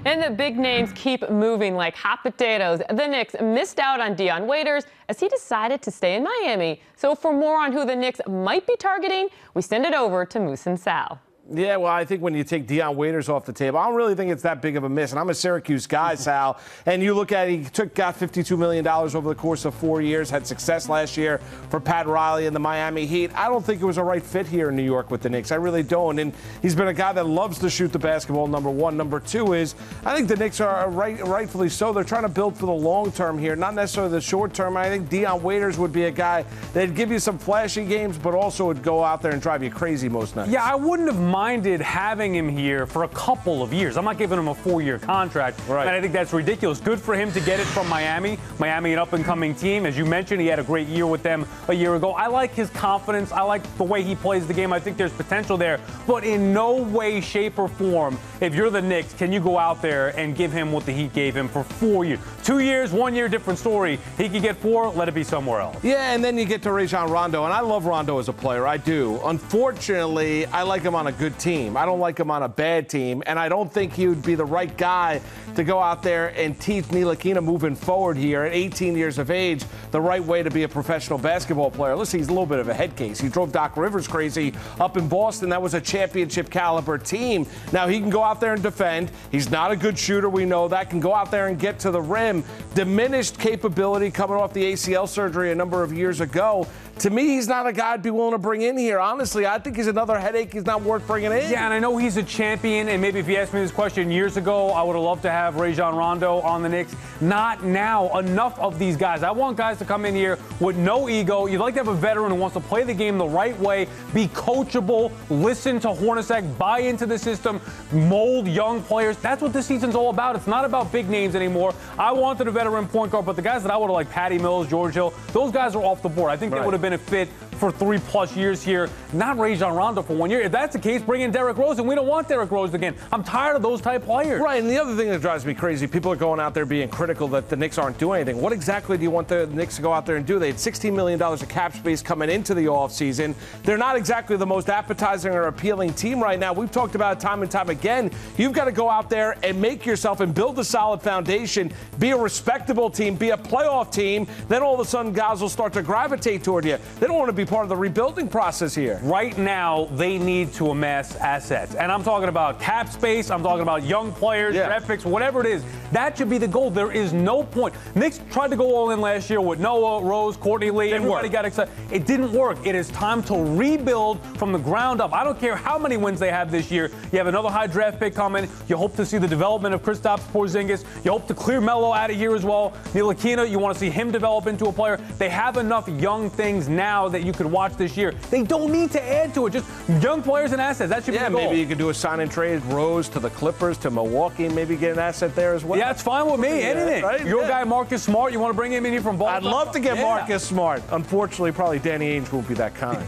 And the big names keep moving like hot potatoes. The Knicks missed out on Dion Waiters as he decided to stay in Miami. So for more on who the Knicks might be targeting, we send it over to Moose and Sal. Yeah, well, I think when you take Dion Waiters off the table, I don't really think it's that big of a miss. And I'm a Syracuse guy, Sal. And you look at it, he got $52 million over the course of 4 years, had success last year for Pat Riley and the Miami Heat. I don't think it was a right fit here in New York with the Knicks. I really don't. And he's been a guy that loves to shoot the basketball, number one. Number two is, I think the Knicks are rightfully so. They're trying to build for the long term here, not necessarily the short term. I think Dion Waiters would be a guy that'd give you some flashy games, but also would go out there and drive you crazy most nights. Yeah, I wouldn't have minded having him here for a couple of years. I'm not giving him a 4-year contract, right. And I think that's ridiculous. Good for him to get it from Miami. Miami, an up-and-coming team. As you mentioned, he had a great year with them a year ago. I like his confidence. I like the way he plays the game. I think there's potential there. But in no way, shape, or form, if you're the Knicks, can you go out there and give him what the Heat gave him for 4 years? 2 years, 1 year, different story. He could get 4, let it be somewhere else. Yeah, and then you get to Rajon Rondo, and I love Rondo as a player. I do. Unfortunately, I like him on a good team. I don't like him on a bad team, and I don't think he would be the right guy to go out there and teach Licata moving forward here at 18 years of age the right way to be a professional basketball player. Listen, he's a little bit of a head case. He drove Doc Rivers crazy up in Boston. That was a championship caliber team. Now he can go out there and defend. He's not a good shooter, we know that. Can go out there and get to the rim. Diminished capability coming off the ACL surgery a number of years ago. To me, he's not a guy I'd be willing to bring in here. Honestly, I think he's another headache. He's not worth bringing in. Yeah, and I know he's a champion, and maybe if you asked me this question years ago, I would have loved to have Rajon Rondo on the Knicks. Not now. Enough of these guys. I want guys to come in here with no ego. You'd like to have a veteran who wants to play the game the right way, be coachable, listen to Hornacek, buy into the system, mold young players. That's what this season's all about. It's not about big names anymore. I wanted a veteran point guard, but the guys that I would have liked, Patty Mills, George Hill, those guys are off the board. I think they would have been a fit for 3+ years here, not Rajon Rondo for 1 year. If that's the case, bring in Derrick Rose, and we don't want Derrick Rose again. I'm tired of those type players. Right, and the other thing that drives me crazy, people are going out there being critical that the Knicks aren't doing anything. What exactly do you want the Knicks to go out there and do? They had $16 million of cap space coming into the offseason. They're not exactly the most appetizing or appealing team right now. We've talked about it time and time again. You've got to go out there and make yourself and build a solid foundation, be a respectable team, be a playoff team. Then all of a sudden, guys will start to gravitate toward you. They don't want to be part of the rebuilding process here. Right now, they need to amass assets. And I'm talking about cap space. I'm talking about young players, draft picks, whatever it is. That should be the goal. There is no point. Knicks tried to go all in last year with Noah, Rose, Courtney Lee. Everybody got excited. It didn't work. It is time to rebuild from the ground up. I don't care how many wins they have this year. You have another high draft pick coming. You hope to see the development of Kristaps Porzingis. You hope to clear Melo out of here as well. Licata, you want to see him develop into a player. They have enough young things now that you could watch this year. They don't need to add to it. Just young players and assets. That should be the goal. Maybe you could do a sign and trade, Rose to the Clippers, to Milwaukee, maybe get an asset there as well. Yeah, it's fine with me. Anything. Right? Your guy, Marcus Smart, you want to bring him in here from Boston? I'd love to get Marcus Smart. Unfortunately, probably Danny Ainge won't be that kind.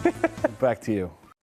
Back to you.